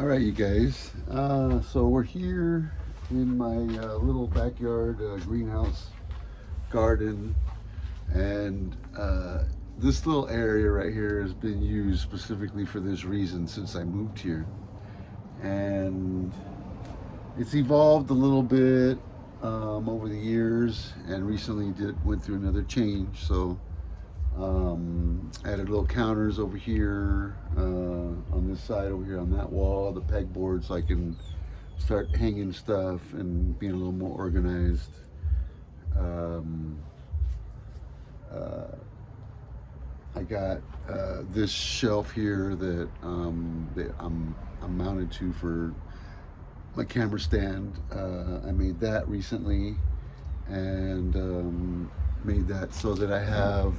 All right, you guys. So we're here in my little backyard greenhouse garden, and this little area right here has been used specifically for this reason since I moved here, and it's evolved a little bit over the years, and recently went through another change. So added little counters over here on this side over here on that wall, the pegboard, so I can start hanging stuff and being a little more organized. I got this shelf here that I'm mounted to for my camera stand. I made that recently, and made that so that I have.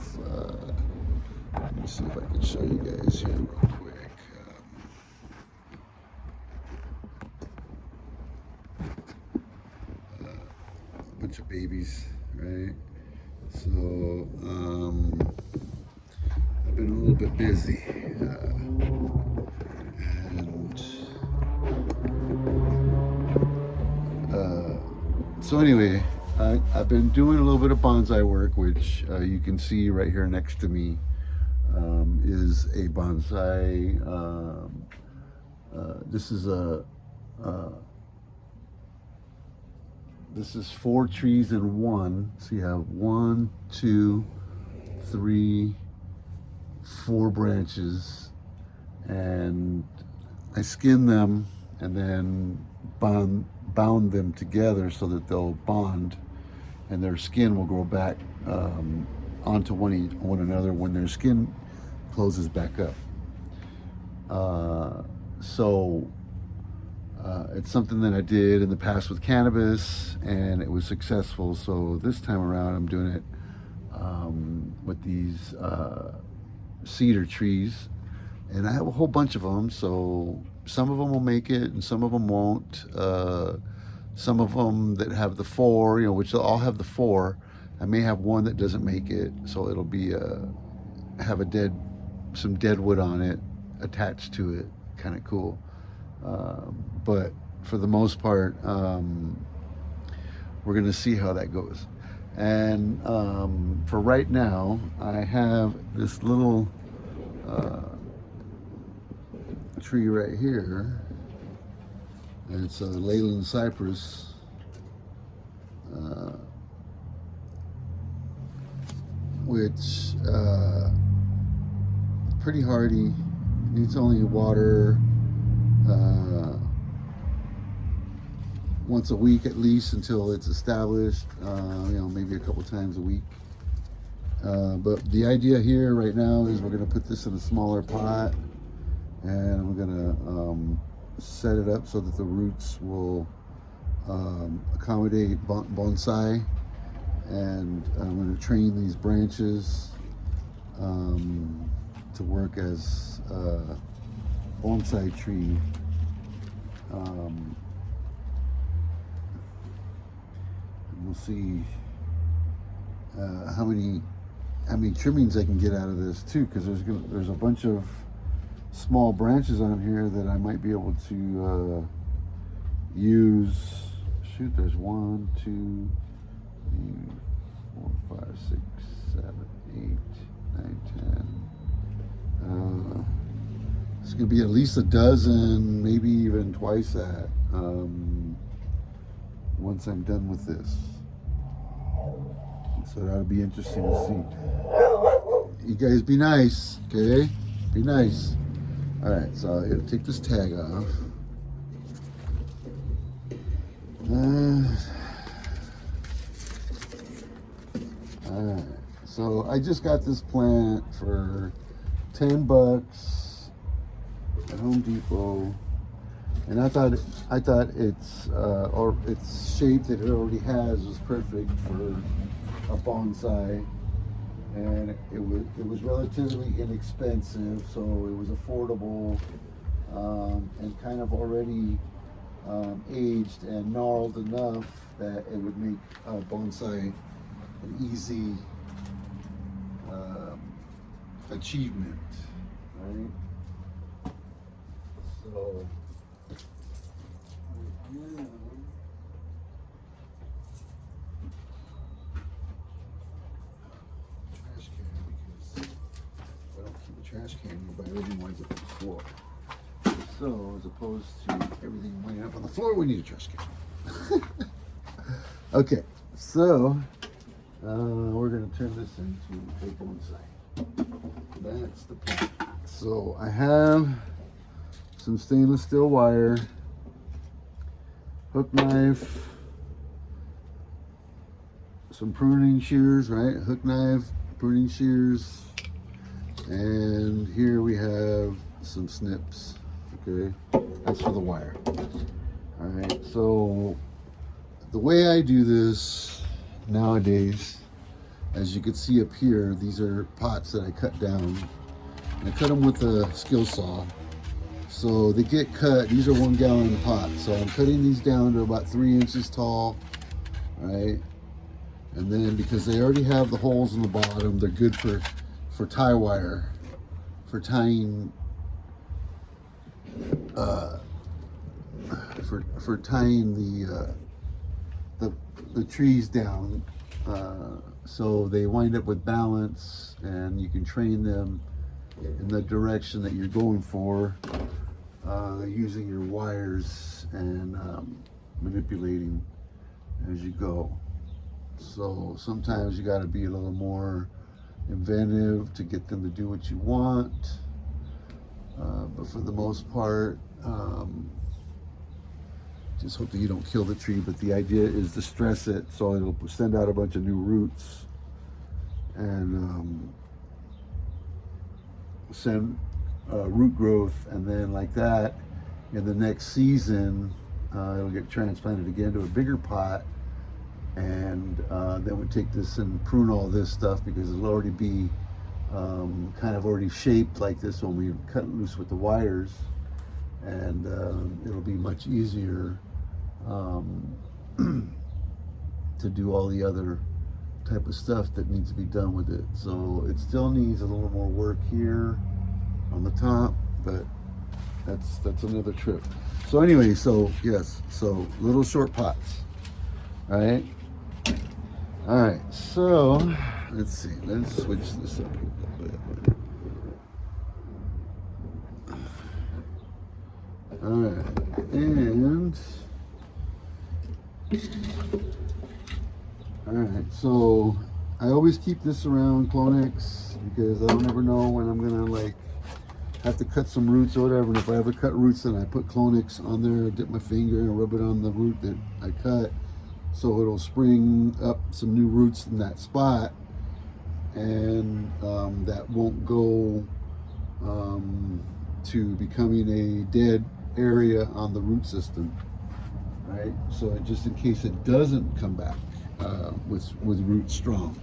Let me see if I can show you guys here real quick. A bunch of babies, right? So I've been a little bit busy, and so anyway, I've been doing a little bit of bonsai work, which you can see right here next to me is a bonsai. This is this is 4 trees in one. So you have 1, 2, 3, 4 branches, and I skin them and then bound them together so that they'll bond, and their skin will grow back onto one another when their skin closes back up. It's something that I did in the past with cannabis, and it was successful. So this time around, I'm doing it with these cedar trees, and I have a whole bunch of them. So some of them will make it, and some of them won't. Some of them that have the 4, which they'll all have the 4. I may have one that doesn't make it, so it'll be have some dead wood on it attached to it, kind of cool. But for the most part, we're gonna see how that goes. And for right now, I have this little tree right here. And it's a Leyland cypress. Which pretty hardy. Needs only water once a week at least until it's established. Maybe a couple times a week. But the idea here right now is we're going to put this in a smaller pot, and we're going to set it up so that the roots will accommodate bonsai, and I'm going to train these branches to work as a bonsai tree. We'll see how many trimmings I can get out of this too, because there's a bunch of small branches on here that I might be able to use. Shoot, there's 1, 2, 3, 4, 5, 6, 7, 8, 9, 10. It's gonna be at least a dozen, maybe even twice that, once I'm done with this. So that'll be interesting to see. You guys be nice, okay? Be nice. All right, so I'm gonna take this tag off. All right, so I just got this plant for $10 at Home Depot, and I thought its shape that it already has was perfect for a bonsai. And it was relatively inexpensive, so it was affordable, and kind of already aged and gnarled enough that it would make bonsai an easy achievement, right? So Yeah. Trash can, because if I don't keep a trash can nearby, everything winds up on the floor. So as opposed to everything winding up on the floor, we need a trash can. Okay, so we're going to turn this into a bonsai. That's the plan. So I have some stainless steel wire, hook knife, some pruning shears, right? Hook knife, pruning shears, and here we have some snips. Okay, that's for the wire. All right, so the way I do this nowadays, as you can see up here, these are pots that I cut down. I cut them with a skill saw. So they get cut, these are 1 gallon pots. So I'm cutting these down to about 3 inches tall, right? And then because they already have the holes in the bottom, they're good for tie wire, for tying, for tying the trees down. So they wind up with balance, and you can train them in the direction that you're going for, using your wires and manipulating as you go. So sometimes you got to be a little more inventive to get them to do what you want, but for the most part, just hope that you don't kill the tree. But the idea is to stress it so it'll send out a bunch of new roots and send root growth, and then like that, in the next season, it'll get transplanted again to a bigger pot, and then we take this and prune all this stuff because it'll already be kind of already shaped like this when we cut loose with the wires, and it'll be much easier to do all the other type of stuff that needs to be done with it. So it still needs a little more work here on the top, but that's another trip. So anyway, so yes, so little short pots. All right, so let's see, let's switch this up a little bit. All right, and all right, so I always keep this around Clonex because I don't ever know when I'm gonna like have to cut some roots or whatever. And if I ever cut roots, then I put Clonex on there, dip my finger and rub it on the root that I cut, so it'll spring up some new roots in that spot, and that won't go to becoming a dead area on the root system, right? So just in case it doesn't come back with roots strong.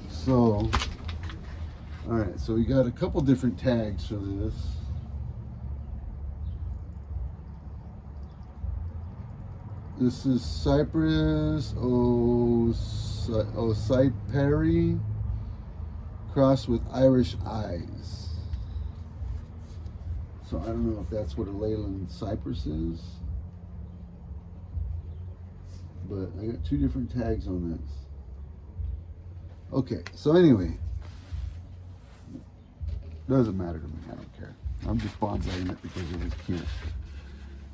So all right, so we got a couple different tags for this. This is Cypress Ocyperi crossed with Irish eyes. So I don't know if that's what a Leyland cypress is, but I got 2 different tags on this. Okay, so anyway, doesn't matter to me, I don't care. I'm just bonsaiing it because it was cute.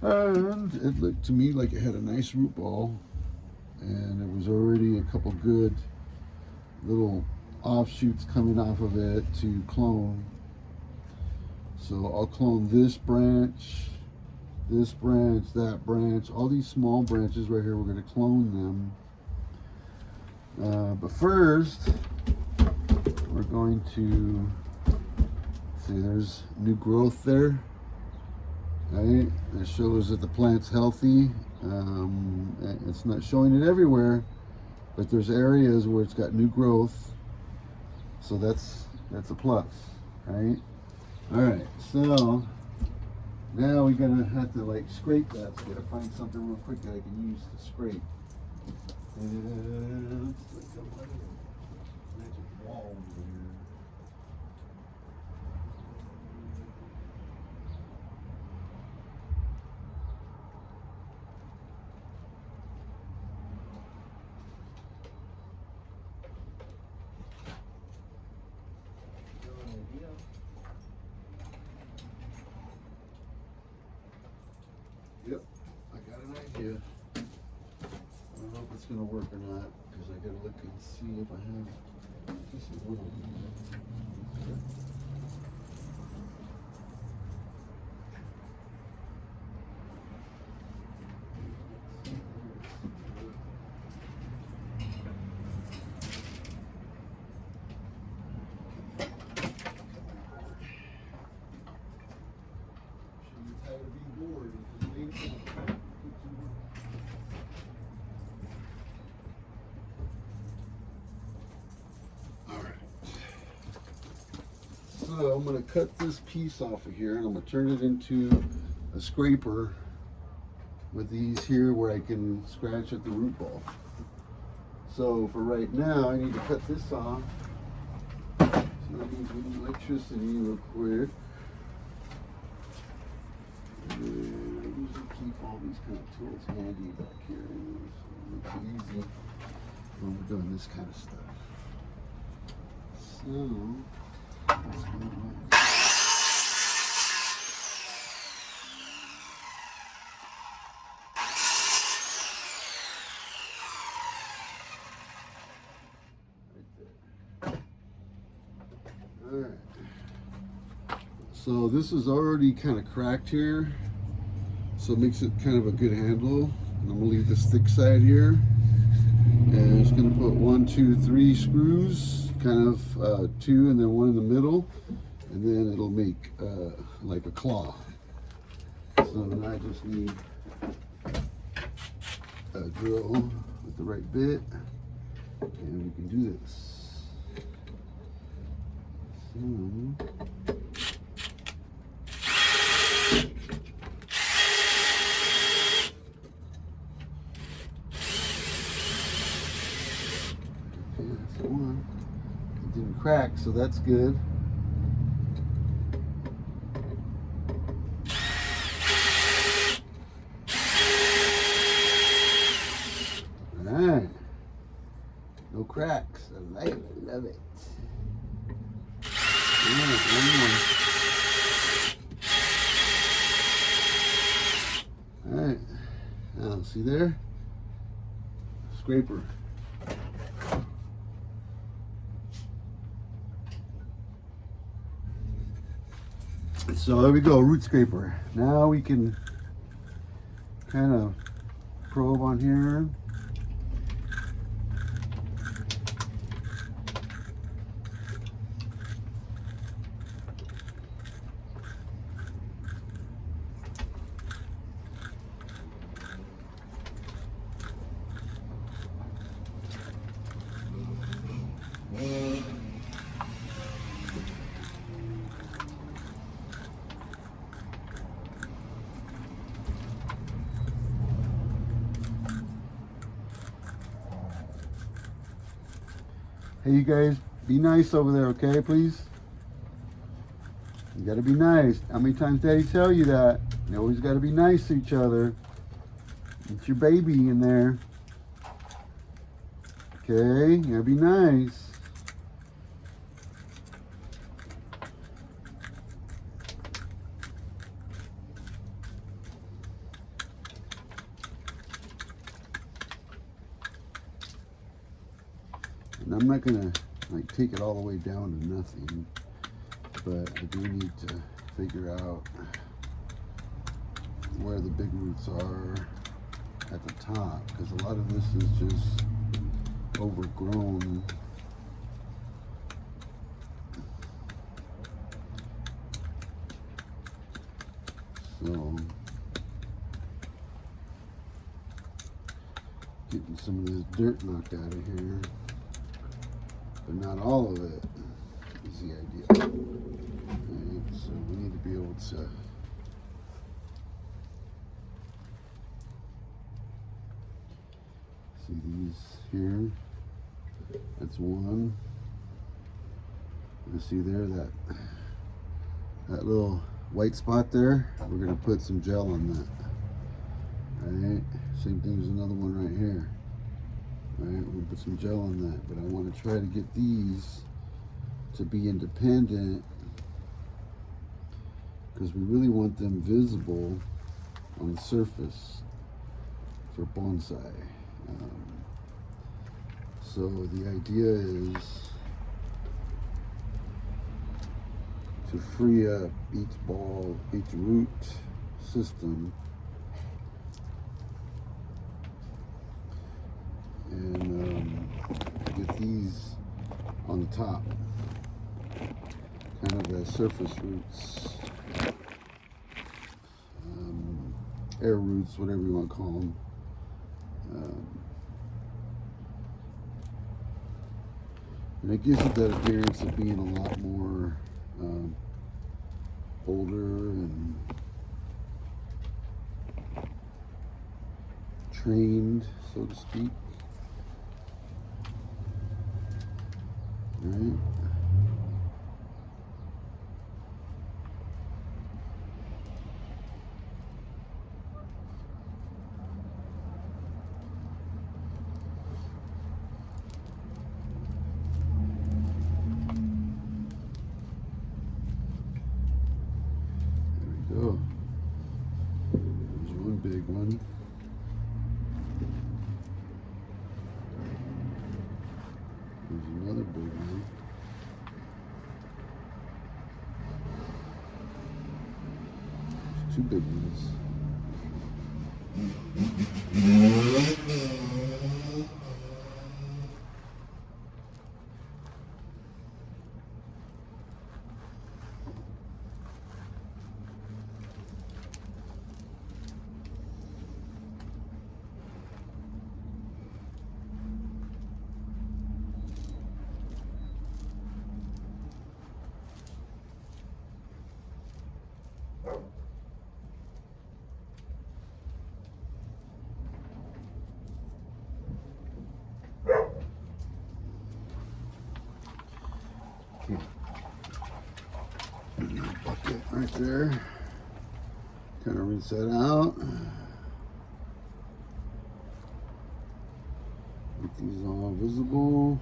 And it looked to me like it had a nice root ball, and there was already a couple good little offshoots coming off of it to clone. So I'll clone this branch, that branch, all these small branches right here. We're going to clone them. But first, we're going to see, there's new growth there. Right? It shows that the plant's healthy. It's not showing it everywhere, but there's areas where it's got new growth. So that's a plus, right? All right, so now we're gonna have to like scrape that. So I gotta find something real quick that I can use to scrape. And it's like a magic wall over here. Yep, I got an idea. I don't know if it's gonna work or not, because I gotta look and see if I have, this is one of them. So I'm going to cut this piece off of here and I'm going to turn it into a scraper with these here where I can scratch at the root ball. So for right now I need to cut this off. So that means we need electricity real quick. And I usually keep all these kind of tools handy back here. So it makes it easy when we're doing this kind of stuff. So alright. So this is already kind of cracked here, so it makes it kind of a good handle. And I'm gonna leave this thick side here, and I'm just gonna put 1, 2, 3 screws, kind of 2 and then 1 in the middle, and then it'll make like a claw. So then I just need a drill with the right bit, and we can do this. So, that's the one. It didn't crack, so that's good. Alright. No cracks. I like it. I love it. Alright. Now, see there? Scraper. So there we go, root scraper. Now we can kind of probe on here. Hey, you guys, be nice over there, okay, please? You gotta be nice. How many times Daddy tell you that? You always gotta be nice to each other. It's your baby in there. Okay, you gotta be nice. And I'm not gonna like take it all the way down to nothing, but I do need to figure out where the big roots are at the top, because a lot of this is just overgrown. So getting some of this dirt knocked out of here, but not all of it is the idea. Right, so we need to be able to see these here. That's one. You see there that little white spot there? We're gonna put some gel on that. Right? Same thing as another one right here. Right, we'll put some gel on that, but I want to try to get these to be independent because we really want them visible on the surface for bonsai. So the idea is to free up each ball, each root system, and get these on the top, kind of as surface roots, air roots, whatever you want to call them. And it gives it that appearance of being a lot more older and trained, so to speak. Right. Oh, there's one big one. There's another big one. There's two big ones. Okay. Bucket right there. Kind of rinse that out. Make these all visible.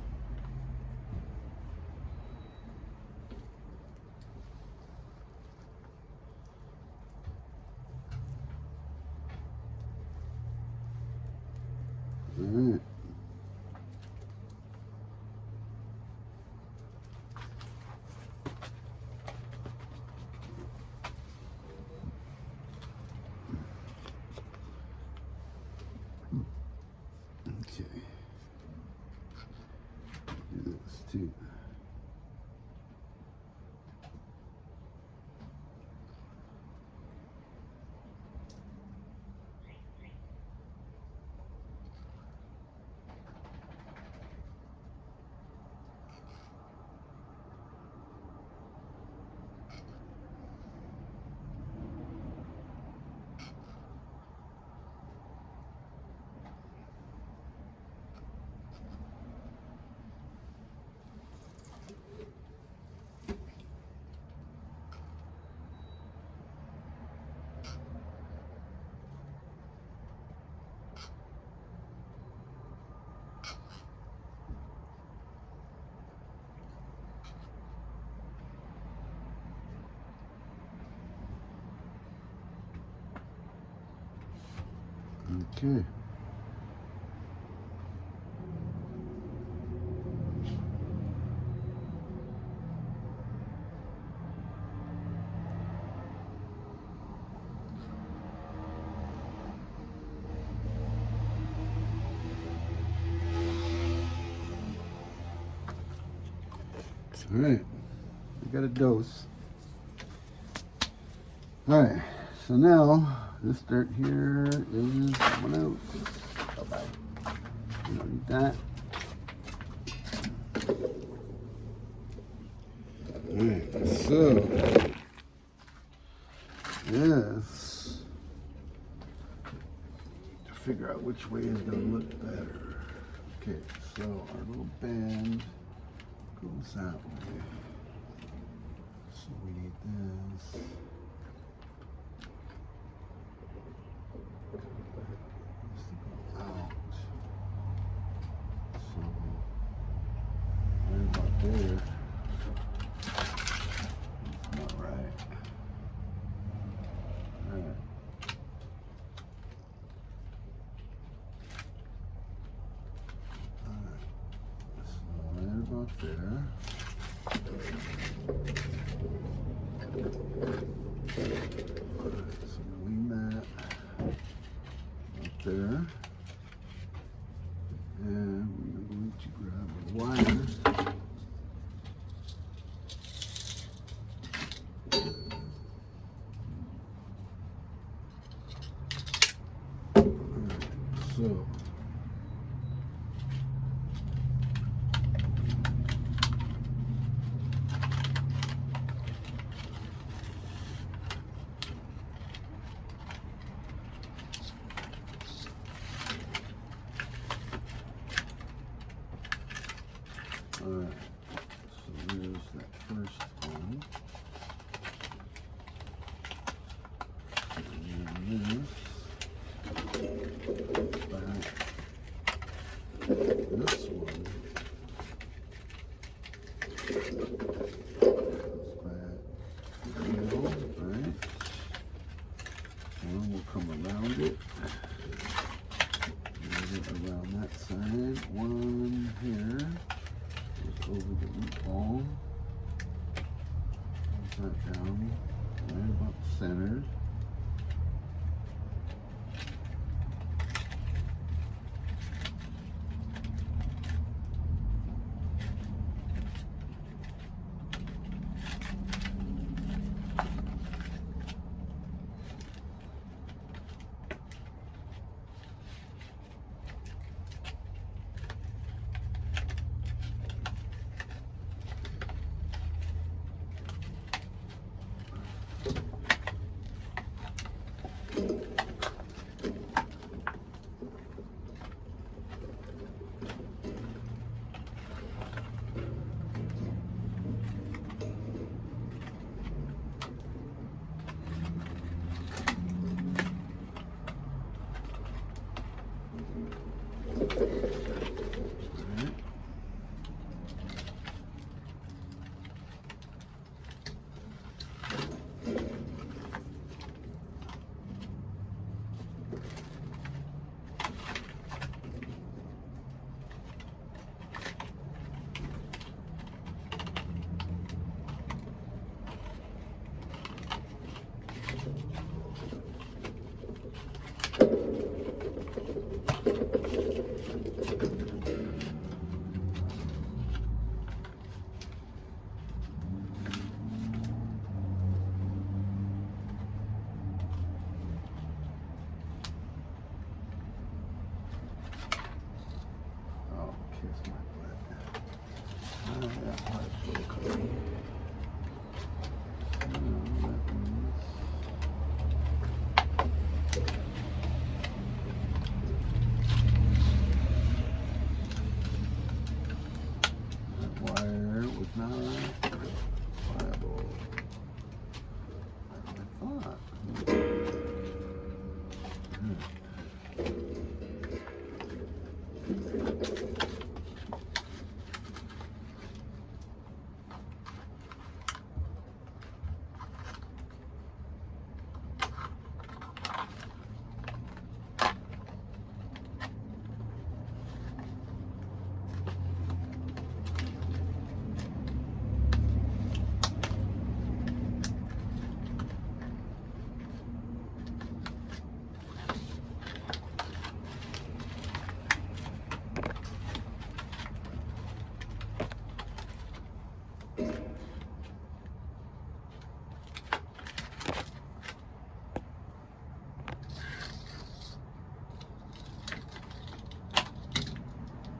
All right. Okay. Do this too. Okay. All right, we got a dose. All right, so now this dirt here is one out. Bye-bye. You don't need that. All right, so yes, to figure out which way is going to look better. Okay, so our little band goes that way. So we need this. Out. So right about there. Not right. Alright. there. Alright, so I'm gonna lean that up there. And we're going to grab a wire. So alright, so there's that first one. And then this one goes back middle, right? One will come around it. Around that side. One here goes over the root ball. Put that down right about centered. Kiss my butt. That part's so cool. That wire was not pliable like I thought.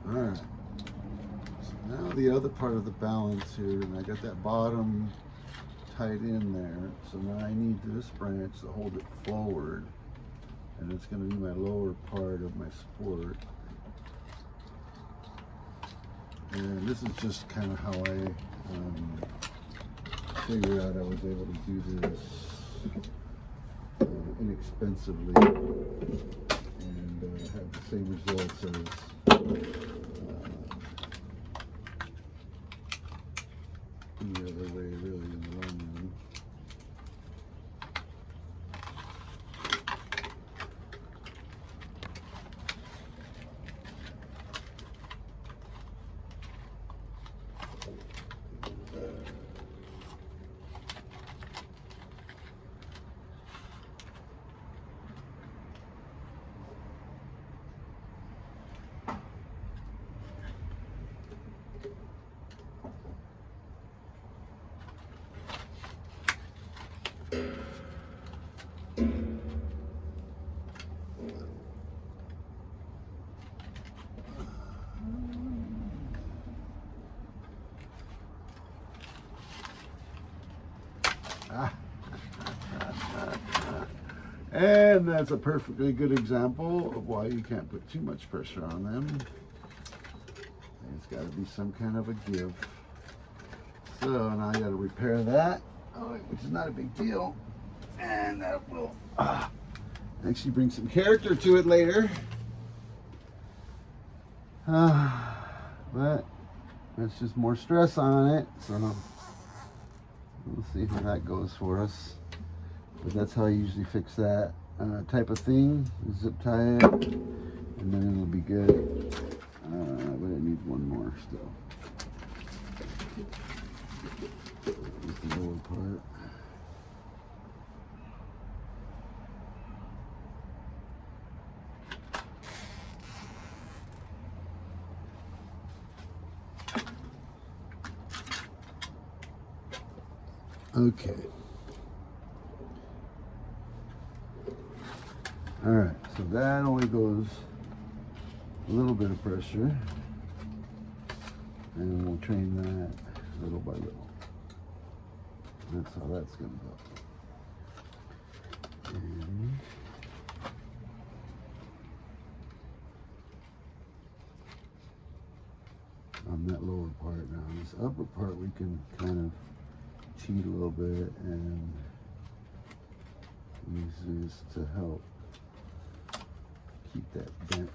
Alright, so now the other part of the balance here, and I got that bottom tight in there, so now I need this branch to hold it forward, and it's going to be my lower part of my support. And this is just kind of how I figured out I was able to do this inexpensively and have the same results as any other way really in the long run. And that's a perfectly good example of why you can't put too much pressure on them. There's got to be some kind of a give. So now I got to repair that, which is not a big deal. And that will actually bring some character to it later. But that's just more stress on it. So we'll see how that goes for us. But that's how I usually fix that type of thing. Zip tie it, and then it'll be good. But it needs one more still. Here's the lower part. Okay. All right, so that only goes a little bit of pressure, and we'll train that little by little. That's how that's going to go. And on that lower part now, this upper part we can kind of cheat a little bit and use this to help keep that bent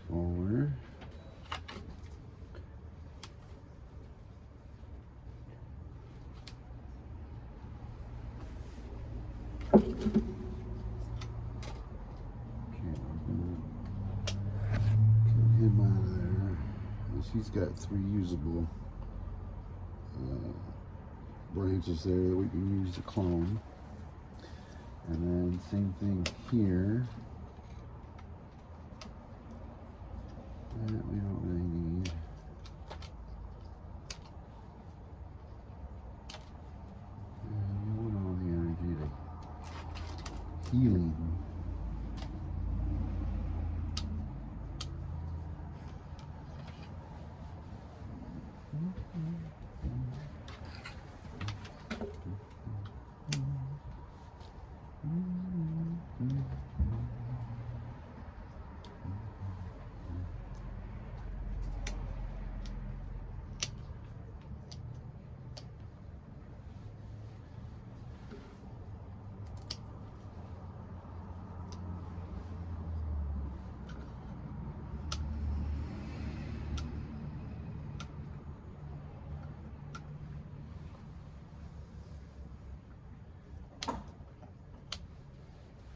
forward. Okay, we're gonna get him out of there. He's got 3 usable branches there that we can use to clone. And then same thing here. That we don't really need. And you want all the energy to healing.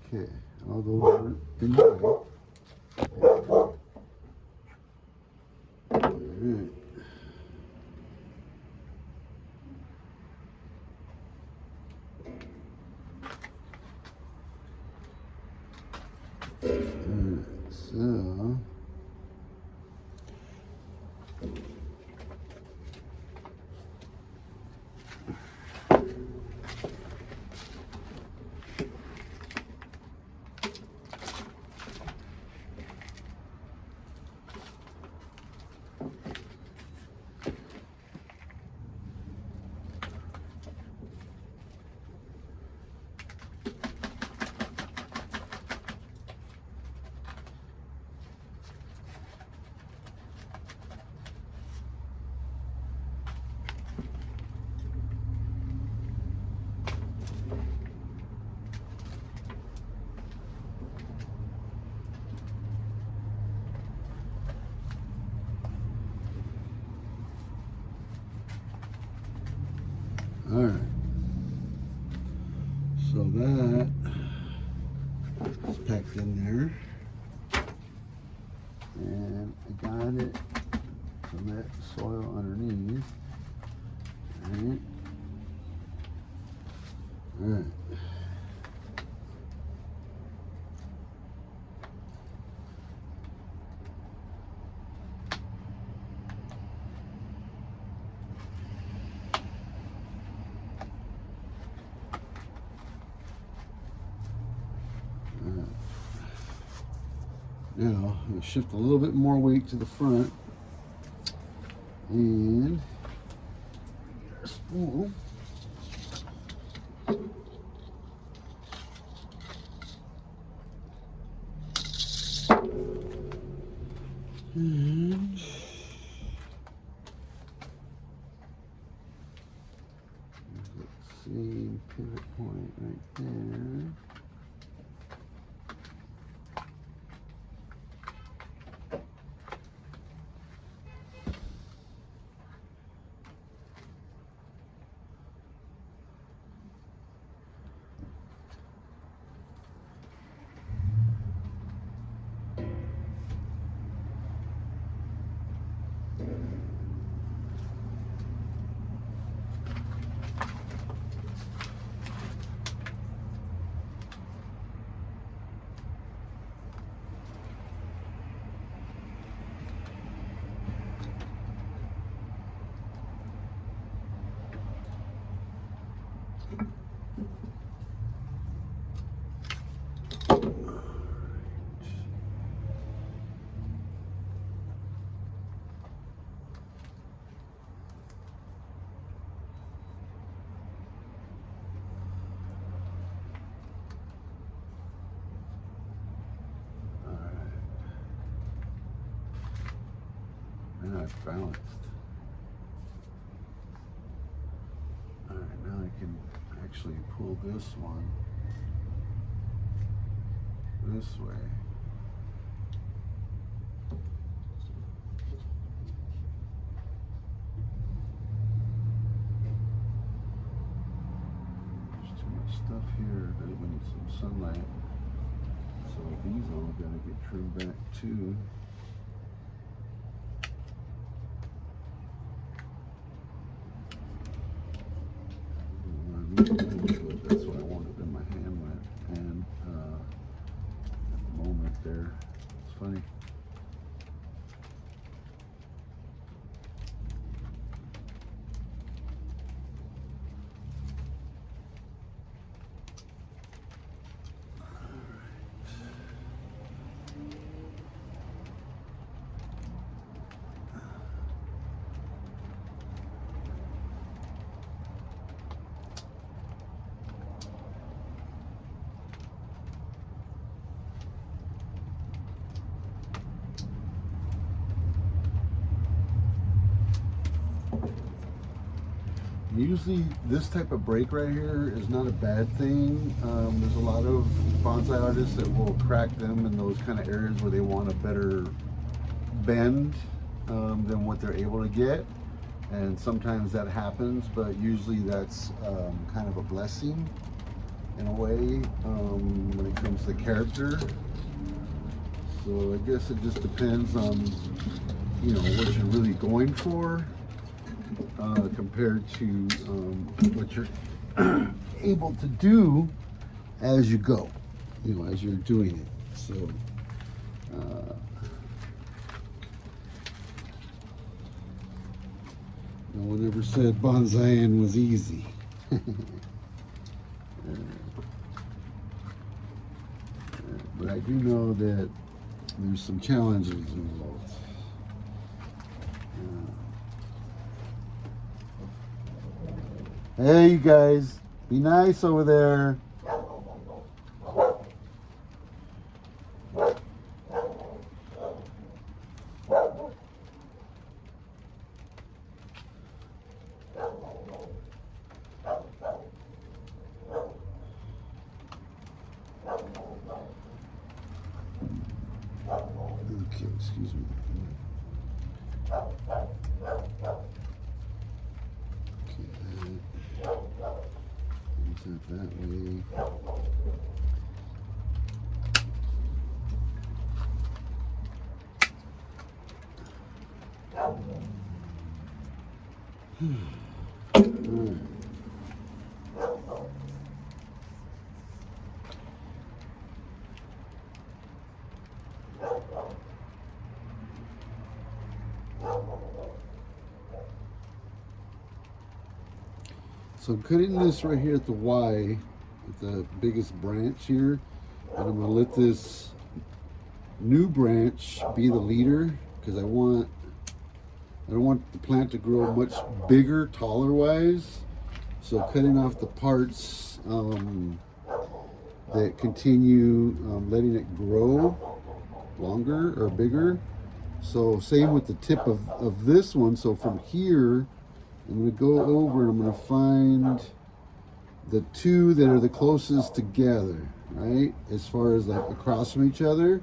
Okay, all those are in the way. Alright. So all right, so that is packed in there, and I got it from that soil underneath. All right, all right. Now, I'm going to shift a little bit more weight to the front, and get our spool. And let's see, pivot point right there. Now it's balanced. Alright, now I can actually pull this one this way. There's too much stuff here that we need some sunlight. So these all gotta get trimmed back too. That's what I wanted in my hand and at the moment there, it's funny. Usually this type of break right here is not a bad thing. There's a lot of bonsai artists that will crack them in those kind of areas where they want a better bend than what they're able to get. And sometimes that happens, but usually that's kind of a blessing in a way when it comes to character. So I guess it just depends on, you know, what you're really going for. Compared to what you're able to do as you go, you know, as you're doing it. So no one ever said bonsaiing was easy. But I do know that there's some challenges involved. Hey, you guys, be nice over there. Okay, excuse me. That way. So I'm cutting this right here at the Y, at the biggest branch here, and I'm going to let this new branch be the leader because I don't want the plant to grow much bigger, taller wise. So cutting off the parts that continue letting it grow longer or bigger, So same with the tip of this one. So from here, I'm going to go over and I'm going to find the two that are the closest together, right? As far as like across from each other,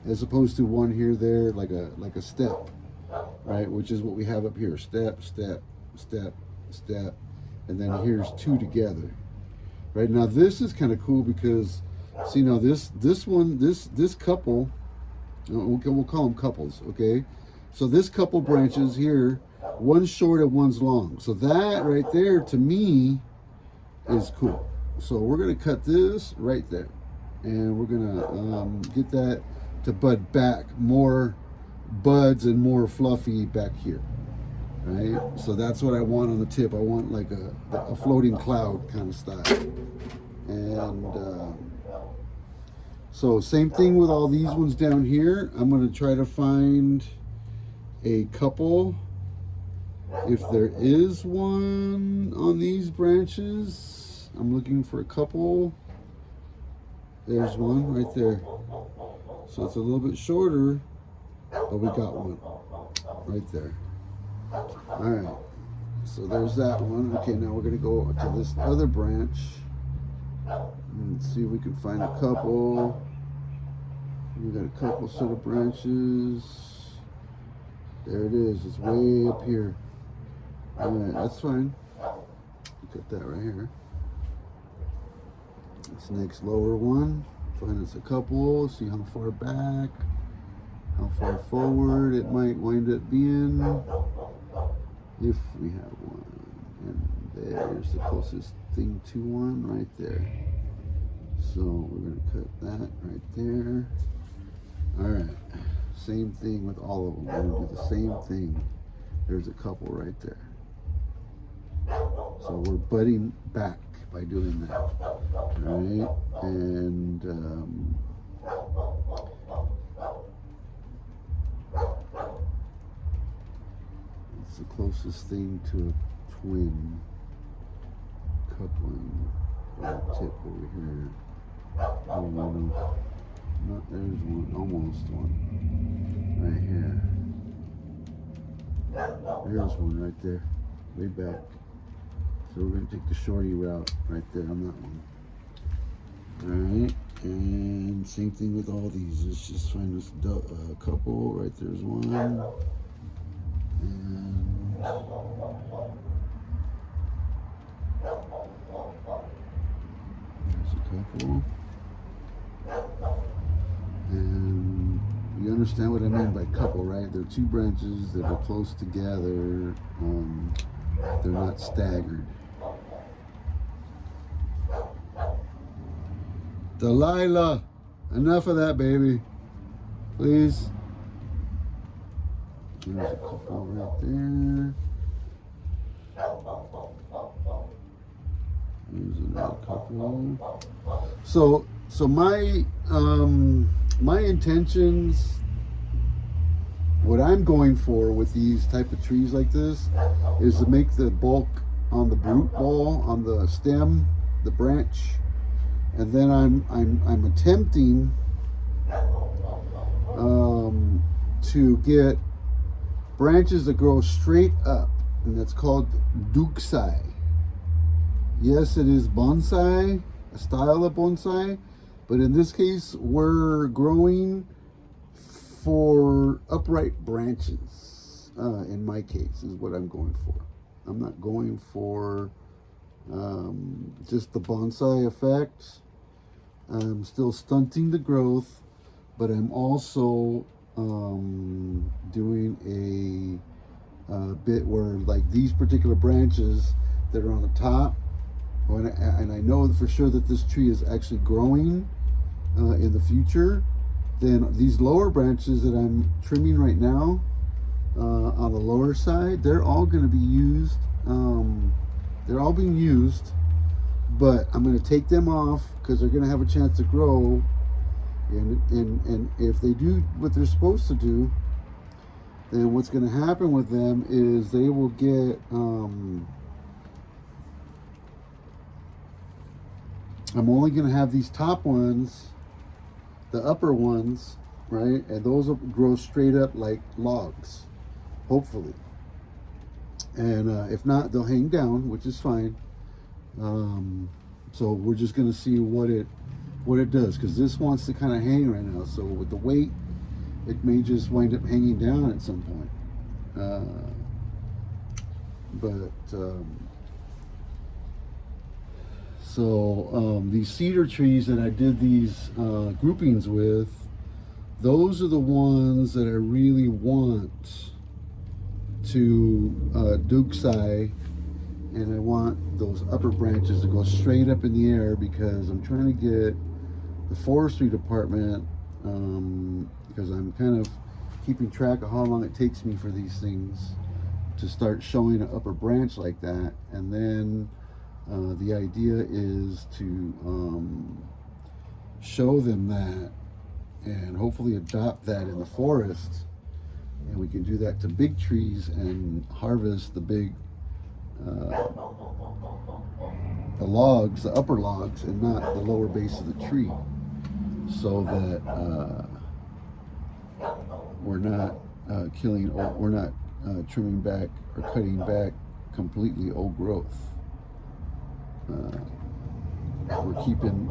as opposed to one here, there, like a step, right? Which is what we have up here: step, step, step, step, and then here's two together. Right now, this is kind of cool because, see, now this couple, we'll call them couples, okay? So this couple branches here, one's short and one's long. So that right there, to me, is cool. So we're gonna cut this right there, and we're gonna get that to bud back, more buds and more fluffy back here, right? So that's what I want on the tip. I want like a floating cloud kind of style. And so same thing with all these ones down here. I'm going to try to find a couple, if there is one on these branches. I'm looking for a couple. There's one right there. So it's a little bit shorter, but we got one right there. All right, so there's that one. Okay, now we're going to go to this other branch and see if we can find a couple. We got a couple set of branches. There it is. It's way up here. All right, that's fine. Cut that right here. This next lower one. Find us a couple. See how far back, how far forward it might wind up being, if we have one. And there's the closest thing to one right there. So we're going to cut that right there. All right, same thing with all of them. We're going to do the same thing. There's a couple right there. So we're budding back by doing that. All right, and it's the closest thing to a twin coupling tip over here. Oh, no. No, there's one, almost one. Right here. There's one right there, way back. So we're going to take the shorty route right there on that one. Alright, and same thing with all these. Let's just find us a couple. Right there's one. And there's a couple. And you understand what I mean by couple, right? They're two branches that are close together. They're not staggered. Delilah, enough of that, baby. Please. There's a couple right there. There's another couple. So my my intentions, what I'm going for with these type of trees like this, is to make the bulk on the root ball, on the stem, the branch, and then I'm attempting to get branches that grow straight up, and that's called Bonsai. Yes, it is bonsai, a style of bonsai, but in this case, we're growing for upright branches. In my case, is what I'm going for. I'm not going for just the bonsai effect. I'm still stunting the growth, but I'm also doing a bit where, like, these particular branches that are on the top, and I know for sure that this tree is actually growing in the future, then these lower branches that I'm trimming right now on the lower side, they're all going to be used. They're all being used, but I'm going to take them off because they're going to have a chance to grow. And if they do what they're supposed to do, then what's going to happen with them is they will get I'm only going to have these top ones, the upper ones, right? And those will grow straight up like logs, hopefully. And if not, they'll hang down, which is fine. So we're just gonna see what it does, because this wants to kind of hang right now. So with the weight, it may just wind up hanging down at some point. These cedar trees that I did these groupings with, those are the ones that I really want to Bonsai, and I want those upper branches to go straight up in the air, because I'm trying to get the forestry department, because I'm kind of keeping track of how long it takes me for these things to start showing an upper branch like that. And then the idea is to show them that and hopefully adopt that in the forest, and we can do that to big trees and harvest the big the logs, the upper logs, and not the lower base of the tree, so that we're not we're not trimming back or cutting back completely old growth. We're keeping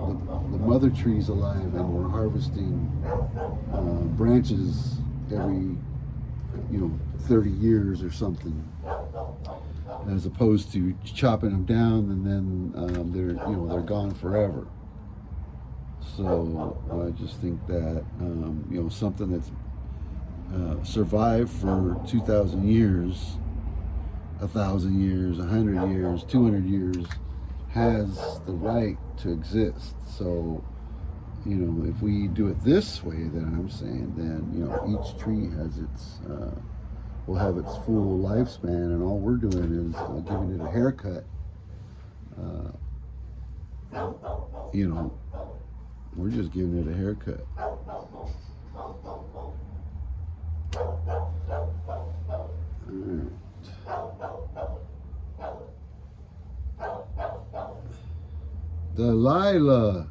the mother trees alive, and we're harvesting branches every 30 years or something, as opposed to chopping them down and then they're gone forever. So I just think that something that's survived for 2,000 years, 1,000 years, 100 years, 200 years has the right to exist. So if we do it this way, then I'm saying, then each tree has its will have its full lifespan, and all we're doing is giving it a haircut. We're just giving it a haircut. Alright. Delilah,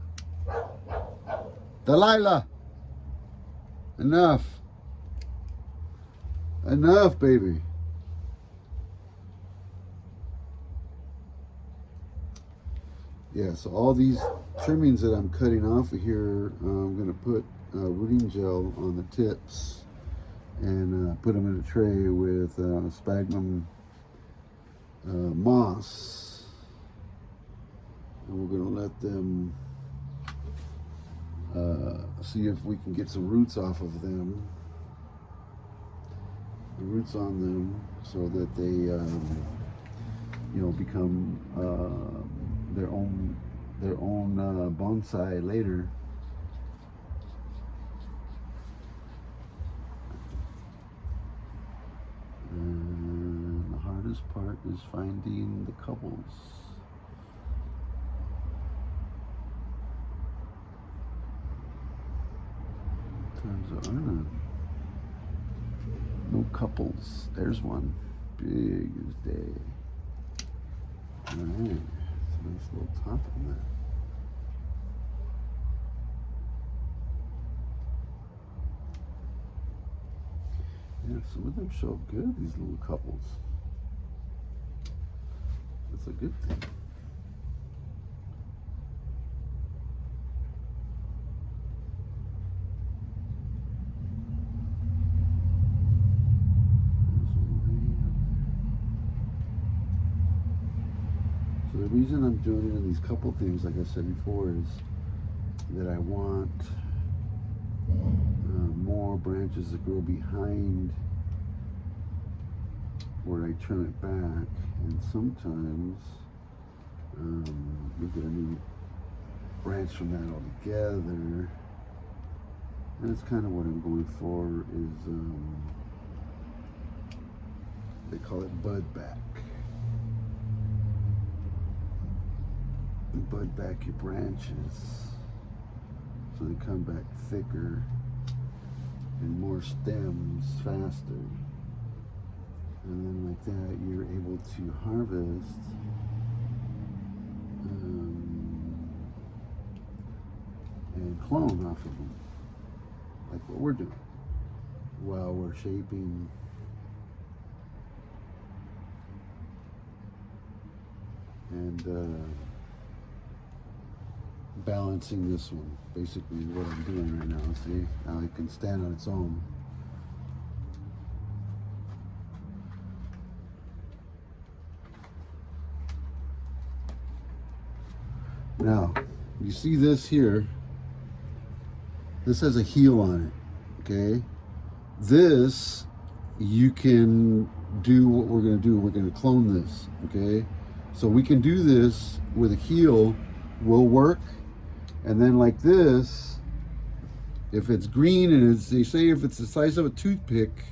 enough, baby. Yeah, so all these trimmings that I'm cutting off of here, I'm going to put rooting gel on the tips and put them in a tray with sphagnum moss. And we're going to let them see if we can get some roots off of them, the roots on them, so that they become their own bonsai later. And the hardest part is finding the couples. Sometimes there are none. No couples. There's one. Big as day. Alright. It's a nice little top on that. Yeah, some of them show up good, these little couples. That's a good thing. So the reason I'm doing it in these couple things, like I said before, is that I want more branches that grow behind where I trim it back, and sometimes we get a new branch from that altogether, and it's kind of what I'm going for is they call it bud back. You bud back your branches so they come back thicker and more stems faster, and then like that you're able to harvest and clone off of them like what we're doing while we're shaping and balancing this one. Basically what I'm doing right now. See, now it can stand on its own. Now, you see this here, this has a heel on it, okay? This, you can do what we're gonna do. We're gonna clone this, okay? So we can do this with a heel, will work. And then like this, if it's green and it's, they say if it's the size of a toothpick,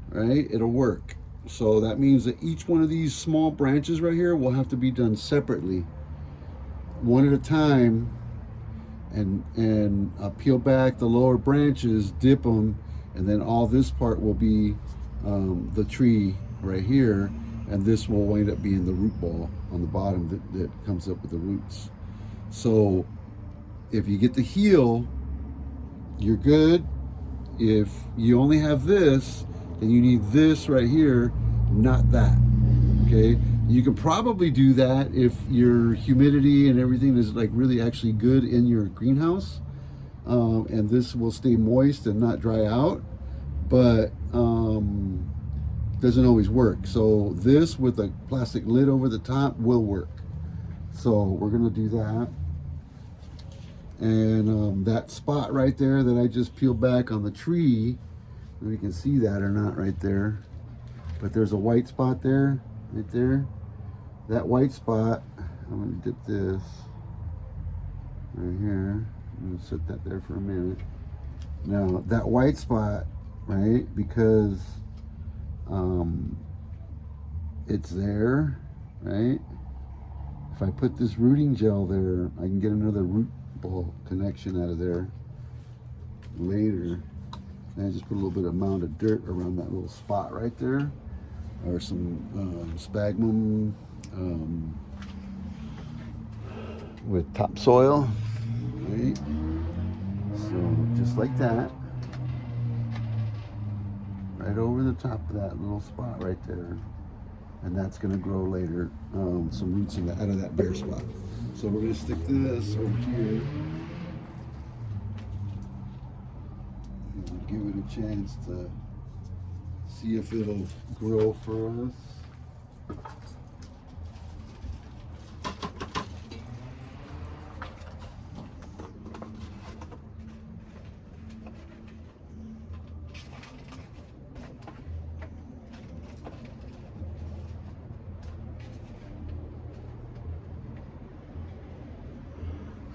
right, it'll work. So that means that each one of these small branches right here will have to be done separately, one at a time, and peel back the lower branches, dip them, and then all this part will be the tree right here, and this will wind up being the root ball on the bottom that comes up with the roots. So if you get the heel, you're good. If you only have this, then you need this right here, not that, okay? You can probably do that if your humidity and everything is like really actually good in your greenhouse, and this will stay moist and not dry out, but doesn't always work. So this with a plastic lid over the top will work. So we're gonna do that. And that spot right there that I just peeled back on the tree, if you can see that or not right there, but there's a white spot there, right there. That white spot, I'm gonna dip this right here. I'm gonna set that there for a minute. Now that white spot, right, because it's there, right? If I put this rooting gel there, I can get another root ball connection out of there later. And I just put a little bit amount of dirt around that little spot right there, or some sphagnum with topsoil, right? So just like that, right over the top of that little spot right there, and that's going to grow later some roots in out of that bare spot. So we're going to stick this over here and give it a chance to see if it'll grow for us.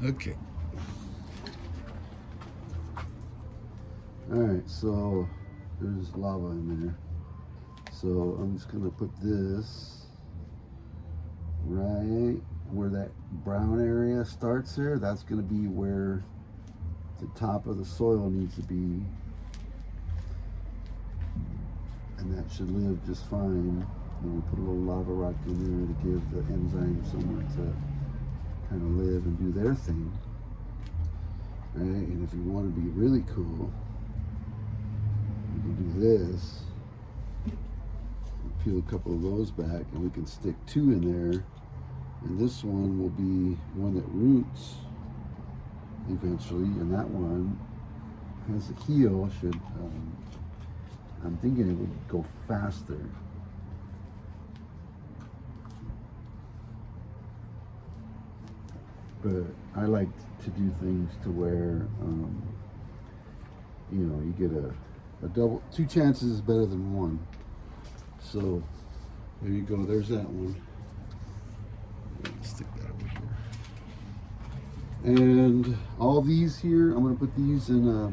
Okay. All right, so there's lava in there. So I'm just gonna put this right where that brown area starts there. That's gonna be where the top of the soil needs to be. And that should live just fine. And we'll put a little lava rock in there to give the enzyme somewhere to kind of live and do their thing, right? And if you want to be really cool, you can do this, peel a couple of those back, and we can stick two in there, and this one will be one that roots eventually, and that one has a heel. Should I'm thinking it would go faster. But I like to do things to where, you know, you get a double, two chances is better than one. So there you go, there's that one. Let's stick that over here. And all these here, I'm gonna put these in a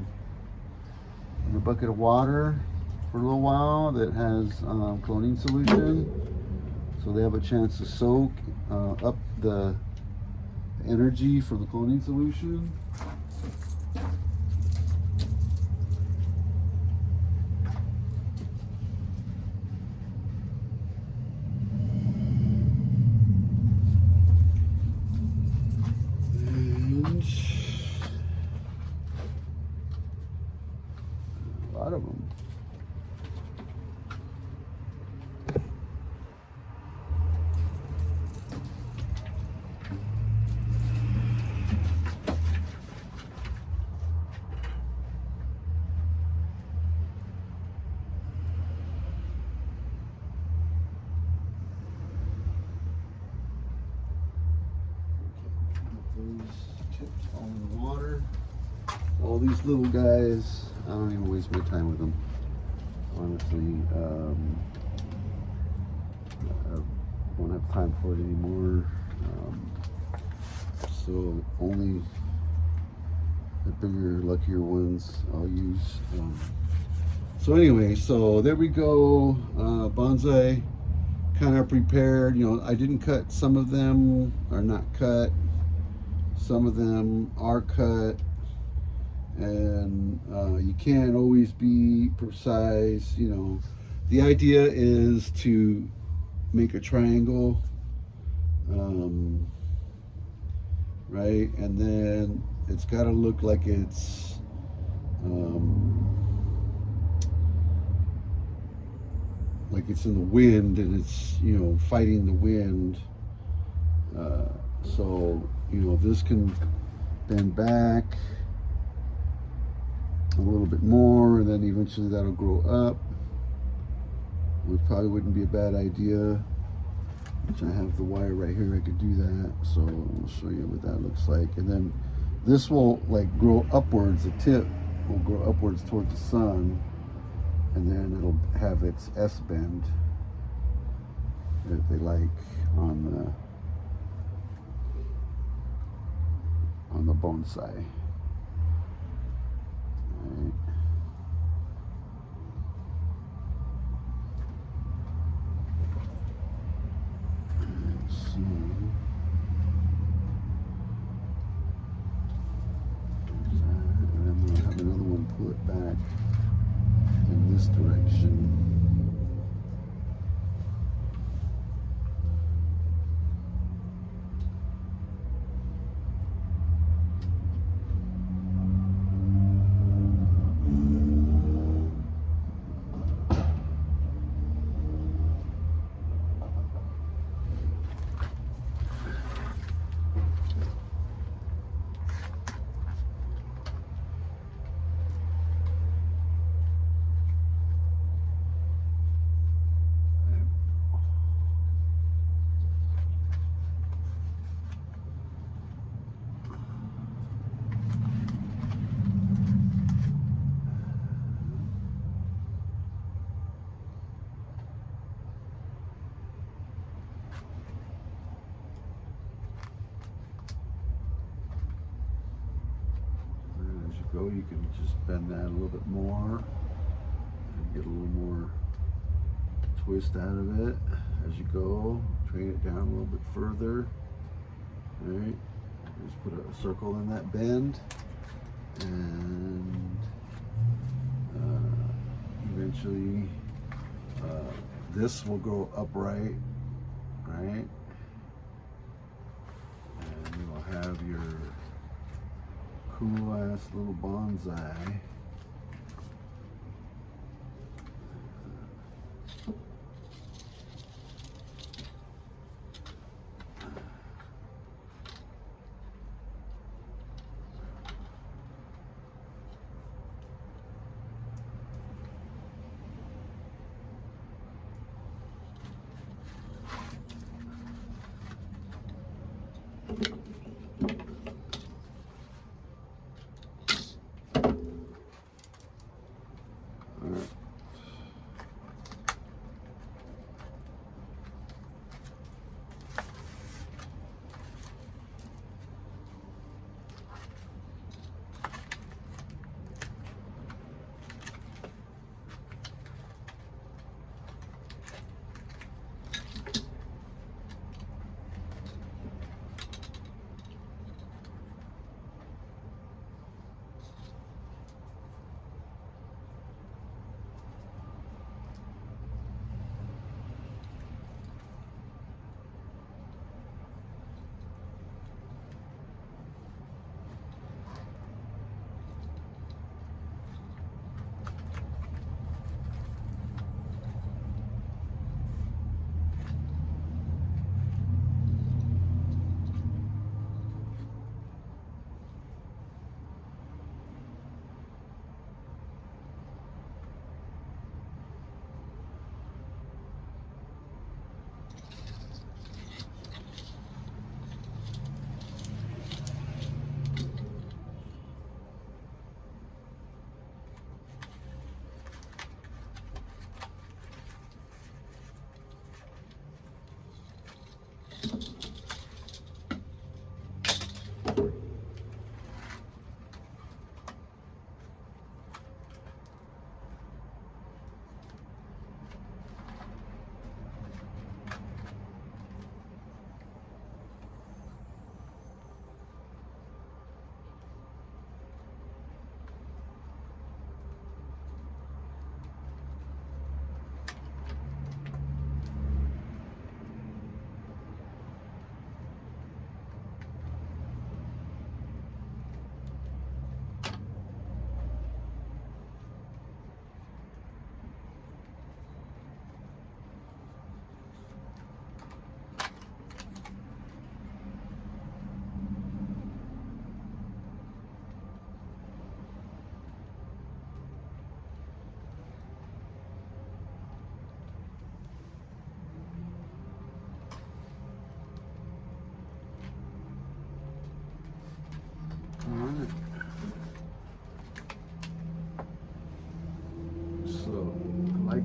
bucket of water for a little while that has cloning solution. So they have a chance to soak up the energy for the cloning solution. And lot of them. Those tips all in the water. All these little guys, I don't even waste my time with them. Honestly, I won't have time for it anymore. So only the bigger, luckier ones I'll use. So anyway, so there we go. Bonsai kind of prepared. You know, I didn't cut. Some of them are not cut. Some of them are cut. And you can't always be precise. You know, the idea is to make a triangle, right? And then it's got to look like it's in the wind, and it's, you know, fighting the wind. So, you know, this can bend back a little bit more, and then eventually that'll grow up, which probably wouldn't be a bad idea. Which I have the wire right here, I could do that. So I'll show you what that looks like. And then this will like grow upwards, the tip will grow upwards toward the sun, and then it'll have its S bend that they like on the bonsai. Right. So there's that, and I'm going to have another one pull it back in this direction. Go, you can just bend that a little bit more and get a little more twist out of it as you go. Train it down a little bit further. All right, just put a circle in that bend, and eventually this will go upright, right? And you will have your cool ass little bonsai.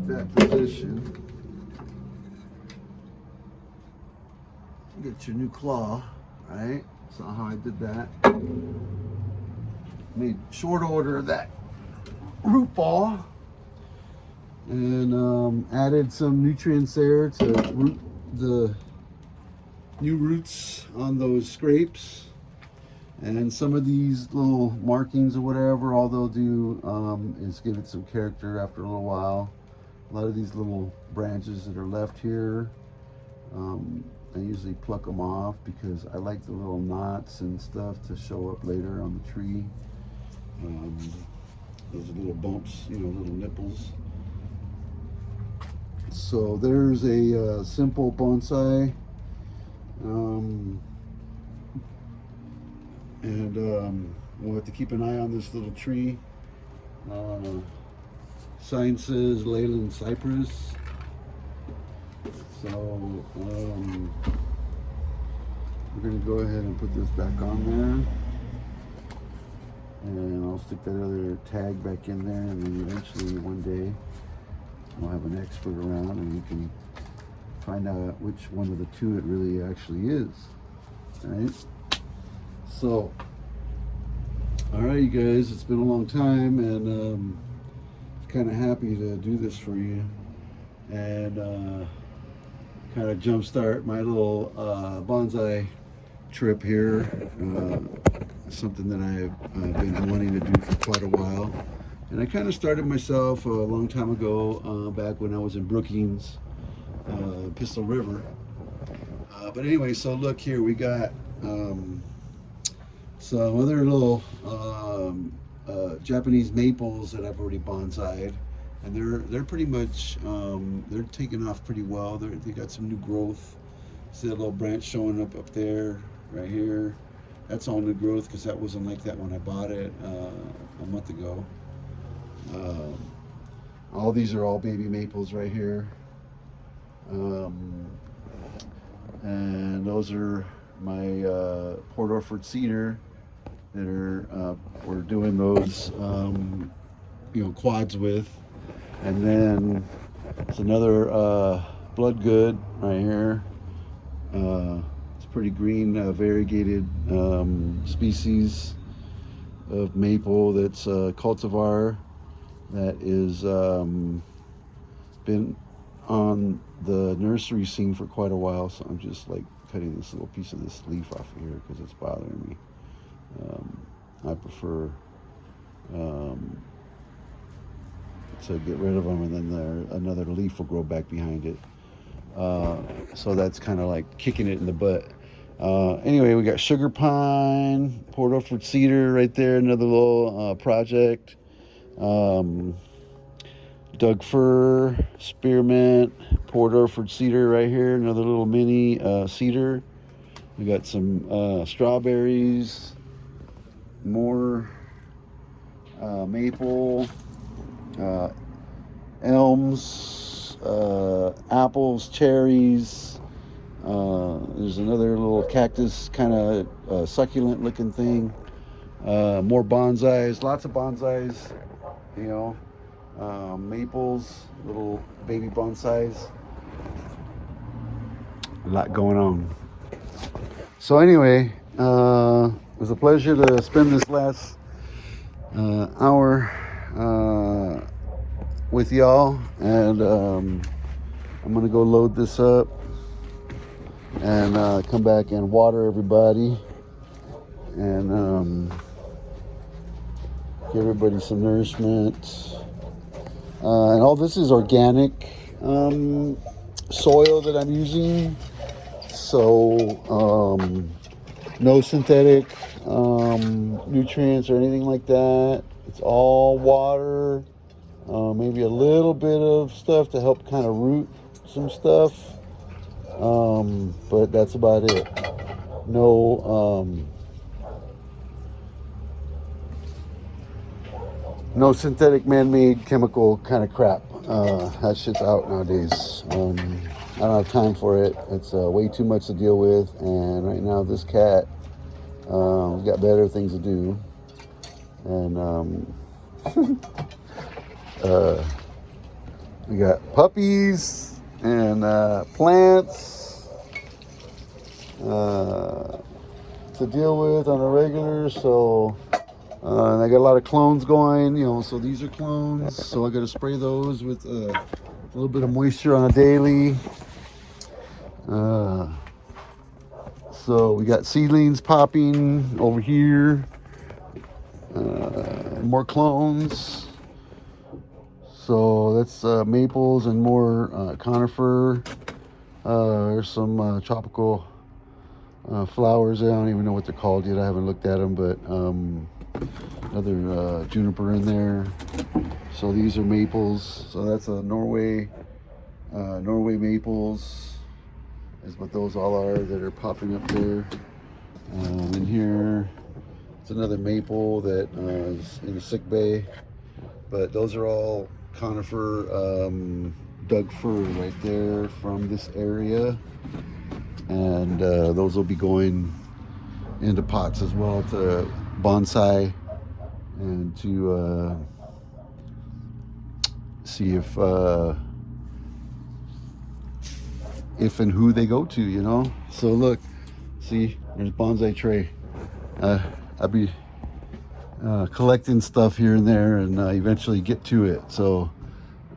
that position. Get your new claw, right? Saw how I did that. Made short order of that root ball, and added some nutrients there to root the new roots on those scrapes. And some of these little markings or whatever, all they'll do is give it some character after a little while. A lot of these little branches that are left here, I usually pluck them off because I like the little knots and stuff to show up later on the tree. Those little bumps, you know, little nipples. So there's a simple bonsai. We'll have to keep an eye on this little tree. Sign says Leyland cypress. So we're going to go ahead and put this back on there. And I'll stick that other tag back in there, and then eventually one day I'll have an expert around and you can find out which one of the two it really actually is. Right? So, all right, you guys, it's been a long time, and kind of happy to do this for you, and kind of jumpstart my little bonsai trip here. Something that I've been wanting to do for quite a while, and I kind of started myself a long time ago, back when I was in Brookings, Pistol River. But anyway, so look here, we got some other little Japanese maples that I've already bonsaied, and they're pretty much they're taking off pretty well. They got some new growth. See that little branch showing up there, right here. That's all new growth because that wasn't like that when I bought it a month ago. All these are all baby maples right here, and those are my Port Orford cedar that are we're doing those you know, quads with. And then it's another bloodgood right here. It's pretty green, variegated species of maple that's cultivar that is been on the nursery scene for quite a while. So I'm just like cutting this little piece of this leaf off of here because it's bothering me. I prefer to get rid of them, and then another leaf will grow back behind it. So that's kind of like kicking it in the butt. Anyway, we got sugar pine, Port Orford cedar right there, another little project. Doug fir, spearmint, Port Orford cedar right here, another little mini cedar. We got some strawberries, more maple, elms, apples, cherries. There's another little cactus, kind of succulent looking thing. More bonsais, lots of bonsais, you know. Maples, little baby bonsais. A lot going on. So anyway, it was a pleasure to spend this last hour with y'all, and I'm gonna go load this up and come back and water everybody and give everybody some nourishment. And all this is organic soil that I'm using, so no synthetic nutrients or anything like that. It's all water, maybe a little bit of stuff to help kind of root some stuff, but that's about it. No synthetic man-made chemical kind of crap. That shit's out nowadays. I don't have time for it. It's way too much to deal with, and right now this cat got better things to do. And We got puppies and plants to deal with on a regular. So, and I got a lot of clones going, you know, so these are clones. So I got to spray those with a little bit of moisture on a daily. So we got seedlings popping over here. More clones. So that's maples and more conifer. There's some tropical flowers. I don't even know what they're called yet. I haven't looked at them, but another juniper in there. So these are maples. So that's a Norway maples is what those all are that are popping up there. In here, it's another maple that is in a sick bay. But those are all conifer, Doug fir right there from this area. And those will be going into pots as well to bonsai and to see if and who they go to, you know. So look, see, there's bonsai tray. I'll be collecting stuff here and there and eventually get to it. So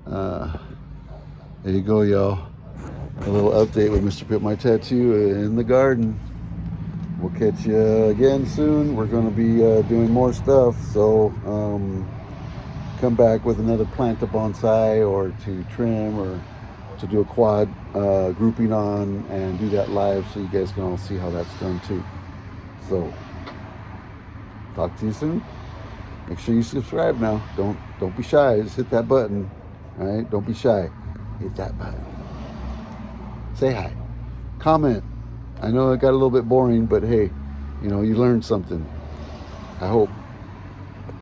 there you go, y'all. A little update with Mr. Pip My Tattoo in the garden. We'll catch you again soon. We're going to be doing more stuff. So come back with another plant to bonsai or to trim or to do a quad grouping on and do that live so you guys can all see how that's done too. So talk to you soon. Make sure you subscribe now. Don't be shy. Just hit that button. All right? Don't be shy. Hit that button. Say hi. Comment. I know it got a little bit boring, but hey, you know, you learned something. I hope.